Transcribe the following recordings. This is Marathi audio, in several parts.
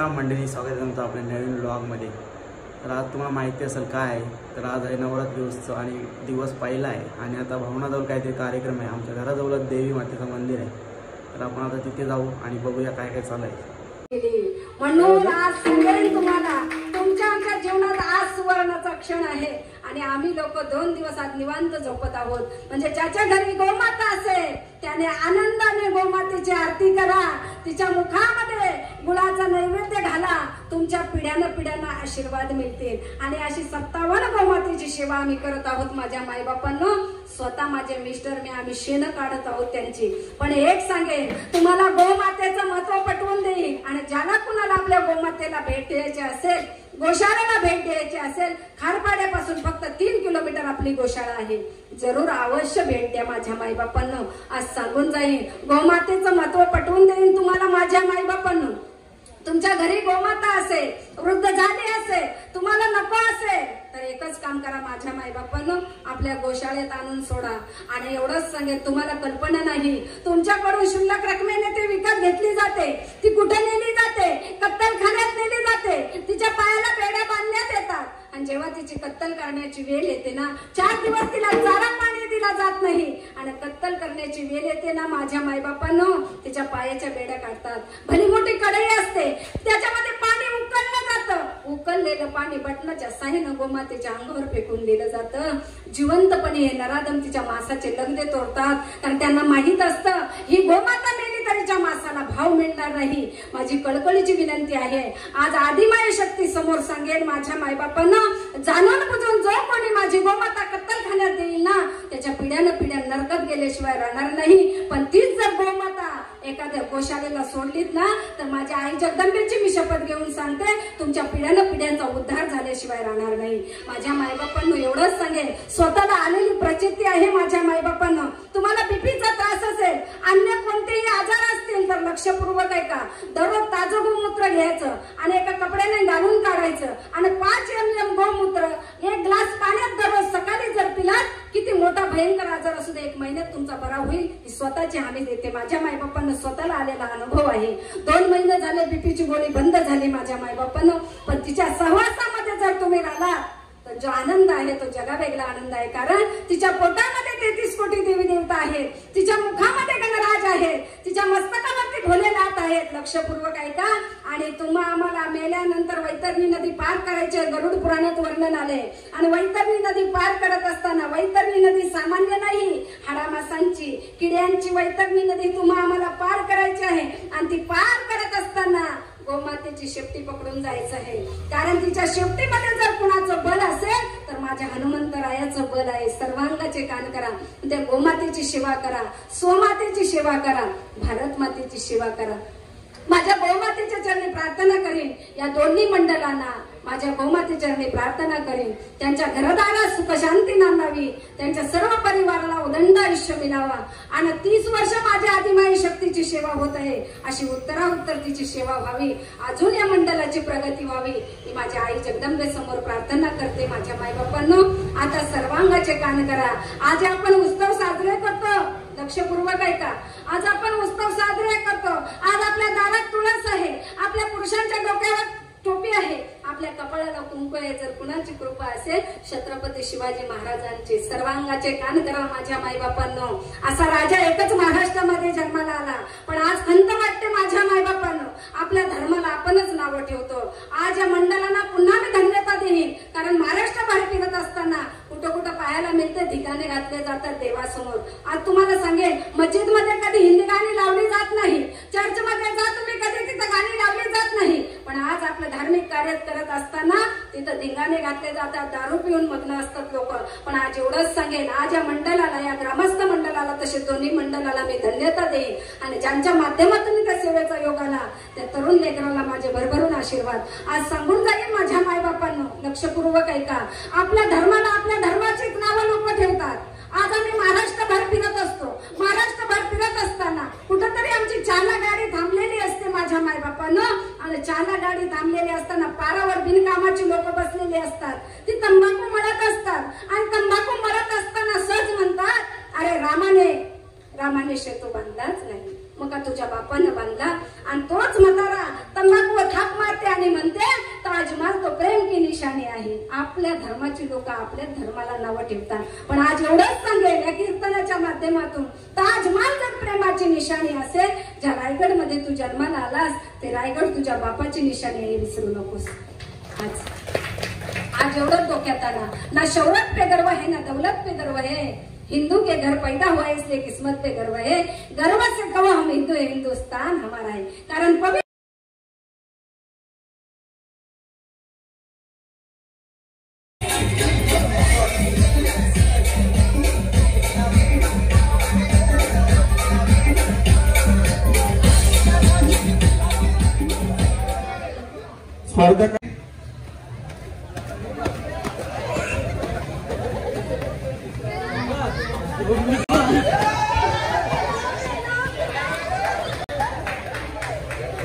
राम मंडळी, स्वागत आहे तुमचं आपल्या नवीन ब्लॉगमध्ये। तर आज तुम्हाला माहिती असेल काय, तर आज आहे नवरात्री उत्सव आणि दिवस पहिला आहे आणि आता भवनाजवळ काहीतरी कार्यक्रम आहे। आमच्या घराजवळच देवी मातेचं मंदिर आहे, तर आपण आता तिथे जाऊ आणि बघूया काय काय चालू आहे। म्हणून आज सांगेन तुम्हाला, तुमच्या आमच्या जीवनात आज सुवर्णाचा क्षण आहे आणि आम्ही लोक 2 दिवस आज निवांत झोपत आहोत। म्हणजे ज्याच्या घरी गोमाता असेल त्याने आनंदाने गोमातेची आरती करा, तिच्या मुखामध्ये गुळाचा नैवेद्य घाला, तुमच्या पिढ्यानं आशीर्वाद मिळतील। आणि अशी 57 गोमातेची सेवा आम्ही करत आहोत माझ्या मायबापांनो। स्वतः माझे मिस्टर आम्ही शेण काढत आहोत त्यांची। पण एक सांगेन तुम्हाला, गोमातेचं महत्व पटवून देईन आणि ज्याला कुणाला आपल्या गोमातेला भेट द्यायची असेल, गोशाळेला भेट द्यायची असेल, खारपाड्यापासून फक्त 3 किलोमीटर आपली गोशाळा आहे, जरूर अवश्य भेट द्या माझ्या मायबापांनो। आज सांगून जाईन, गोमातेचं महत्व पटवून देईन तुम्हाला माझ्या मायबापांनो। तुमच्या घरी गोमाता असेल, वृद्ध झाली असेल, तुम्हाला नको असेल तर एकच काम करा माझ्या मायबापांनो, आपल्या गोशाळेत आणून सोडा। आणि एवढंच सांगेन, तुम्हाला कल्पना नाही, तुमच्याकडून शुल्लक रकमेने ते विकत घेतली जाते, ती कुठे नेली जाते? कत्तलखान्यात नेली जाते, तिच्या पायाला बेड्या बांधण्यात येतात आणि जेव्हा तिची कत्तल करण्याची वेळ येते ना, 4 दिवस तिला चारा पाणी दिला जात नाही आणि कत्तल करण्याची वेळ येते ना माझ्या मायबापांनो, तिच्या पायाच्या बेड्या काढतात। भली मोठी कढई असते, त्याच्यामध्ये पाणी उकळलं जातं, उकळलेलं पाणी बटनाच्या साह्यानं गोमातेच्या अंगावर फेकून दिलं जातं। जिवंतपणे नराधम तिच्या मांसाचे लगदे तोडतात, कारण त्यांना माहित असतं ही गोमाता मेली तरीच्या मांसाला भाव मिळणार नाही। माझी कळकळीची विनंती आहे, आज आदिमाय शक्ती समोर सांगेन माझ्या मायबापांना, जाणून बुजून जो कोणी माझी गोमाता कत्तलखान्यात देईल ना, त्याच्या पिढ्यान नरकात गेल्याशिवाय राहणार नाही। पण तीच जर गोमाता एखाद्या गोशाळेला सोडलीत ना, तर माझ्या आई जगदंबेची मी शपथ घेऊन सांगते, तुमच्या पिढ्यांचा उद्धार झाल्याशिवाय राहणार नाही। माझ्या मायबापांनो एवढंच सांगेन, स्वतःला आलेली प्रचिती आहे माझ्या मायबापांनो। तुम्हाला बीपीचा त्रास असेल, अन्य कोणतेही आजार असतील तर लक्षपूर्वक ऐका, दररोज ताजं गोमूत्र घ्यायचं आणि एका कपड्याने घालून काढायचं आणि 5 ml गोमूत्र 1 ग्लास पाण्यात दररोज सकाळी जर पिलात, किती मोठा भयंकर आजार असू दे 1 महिन्यात तुमचा बरा होईल, ही स्वतःची हमी देते। माझ्या मायबापांना स्वतःला आलेला अनुभव आहे। 2 महिने झाले बीपीची गोळी बंद झाली माझ्या मायबापांनो। पण तिच्या सहवासामध्ये जर तुम्ही राहिला तर जो आनंद आहे तो जगावेगळा आनंद आहे, कारण तिच्या पोटामध्ये 33 कोटी देवी देवता आहेत, तिच्या मुखामध्ये गणराज आहे, तिच्या मस्तकावरती भोलेनाथ आहेत। लक्षपूर्वक ऐका। आणि तुम्हा आम्हाला मेल्यानंतर वैतरणी नदी पार करायची, गरुड पुराणात वर्णन आले। आणि वैतरणी नदी पार करत असताना, वैतरणी नदी सामान्य नाही, हाडामासांची किड्यांची वैतरणी नदी तुम्हा आम्हाला पार करायची आहे। आणि ती पार करत असताना गोमातेची शेपटी पकडून जायचं आहे, कारण तिच्या शेपटीमध्ये जर कुणाचं बल असेल तर माझ्या हनुमंतरायाचं बल आहे। सर्वांगाचे कान करा, त्या गोमातेची सेवा करा, स्वमातेची सेवा करा, भारत मातेची सेवा करा। माझ्या गोमातेच्या चरणी प्रार्थना करीन, या दोन्ही मंडळांना माझ्या गोमातेच्या चरणी प्रार्थना करीन, त्यांच्या घरदारात सुख शांती नांदावी, त्यांच्या सर्व परिवाराला उदंड आयुष्य मिळावा आणि 30 वर्ष माझ्या आदिमाई शक्तीची सेवा होत आहे, अशी उत्तराउत्तर तिची सेवा व्हावी, अजून या मंडळाची प्रगती व्हावी, मी माझ्या आई जगदंबे समोर प्रार्थना करते। माझ्या मायबापांनो आता सर्वांगाचे कान करा। आज आपण उत्सव साजरे करतो, लक्षपूर्वक ऐका, आज आपण उत्सव साजरे करतो। आज आपल्या दारात तुळस आहे, आपल्या पुरुषांच्या डोक्यावर टोपी आहे, आपल्या कपाळाला कुंकू आहे। जर कुणाची कृपा असेल छत्रपती शिवाजी महाराजांची, सर्वांगाचे कान करा माझ्या मायबापांनो। असा राजा एकच महाराष्ट्रामध्ये जन्माला आला, पण आज खंत वाटते माझ्या मायबापांनो, आपल्या धर्माला आपणच नावं ठेवतो। आज या मंडळांना पुन्हा मी धन्यता देईन, कारण महाराष्ट्रभर फिरत असताना कुठं पाहायला मिळते ठिकाणे घातले जातात देवासमोर। आज तुम्हाला सांगेन, मस्जिद मध्ये कधी हिंदी गाणी लावली जात नाही, चर्च मध्ये जा तुम्ही, कधी तिथं गाणी लावली जात नाही, पण आज आपलं धार्मिक कार्य करत असताना तिथं धिंगाणे घातले जातात, दारू पिऊन मग्न असतात लोक। पण आज एवढंच सांगेन, आज या मंडळाला, या ग्रामस्थ मंडळाला, तसे दोन्ही मंडळाला मी धन्यता देईन आणि ज्यांच्या माध्यमातून त्या सेवेचा योग आला त्या तरुण लेकराला माझे भरभरून आशीर्वाद आज सांगून जाईल माझ्या मायबापांनो। लक्षपूर्वक ऐका, आपल्या धर्माला, आपल्या धर्माचीच नावं लोक ठेवतात। आज आम्ही महाराष्ट्रभर फिरत असतो, महाराष्ट्रभर फिरत असताना कुठंतरी आमची चाला गाडी थांबलेली असते माझ्या मायबापांनो, आणि चाला गाडी थांबलेली असताना पारावर बिनकामाची लोक बसलेली असतात, ती तंबाखू मळत असतात आणि तंबाखू मळत असताना सहज म्हणतात, अरे रामाने सेतू बांधलाच नाही, मग का तुझ्या बापानं बांधला? आणि तोच म्हातारा तंबाखूवर थाप मारते आणि म्हणते ताजमहाल तो प्रेम की निशाणी आहे. आपल्या धर्माची लोक आपल्या धर्माला नावं ठेवतात, पण आज एवढंच सांगेल या कीर्तनाच्या माध्यमातून, ताजमहाल जर प्रेमाची निशाणी असेल, ज्या रायगड मध्ये तू जन्माला आलास ते रायगड तुझ्या बापाची निशाणी आहे, विसरू नकोस. आज एवढंच डोक्यात आला, ना शौहरत पे गर्व है ना दौलत पे गर्व है, हिंदू के घर पैदा हुआ इसलिए किस्मत पे गर्व है, गर्व से कहो हम हिंदू है, हिंदुस्तान हमारा है. कारण पवित्र स्पर्धक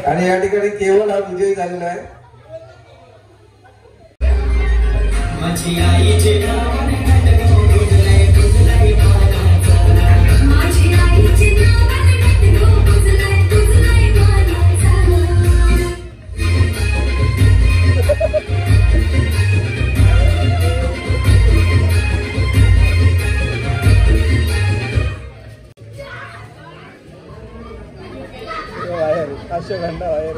आणि या ठिकाणी केवळ हा विजय झालेला आहे. अश्वगंधा बाहेर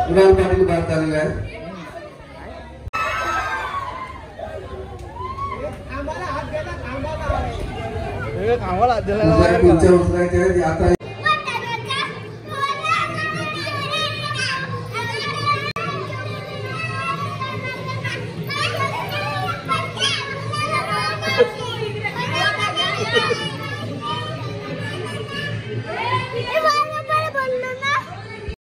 कुणाल पाटील बाद झालेला आहे. पुढच्या उचलायचे आहेत. आता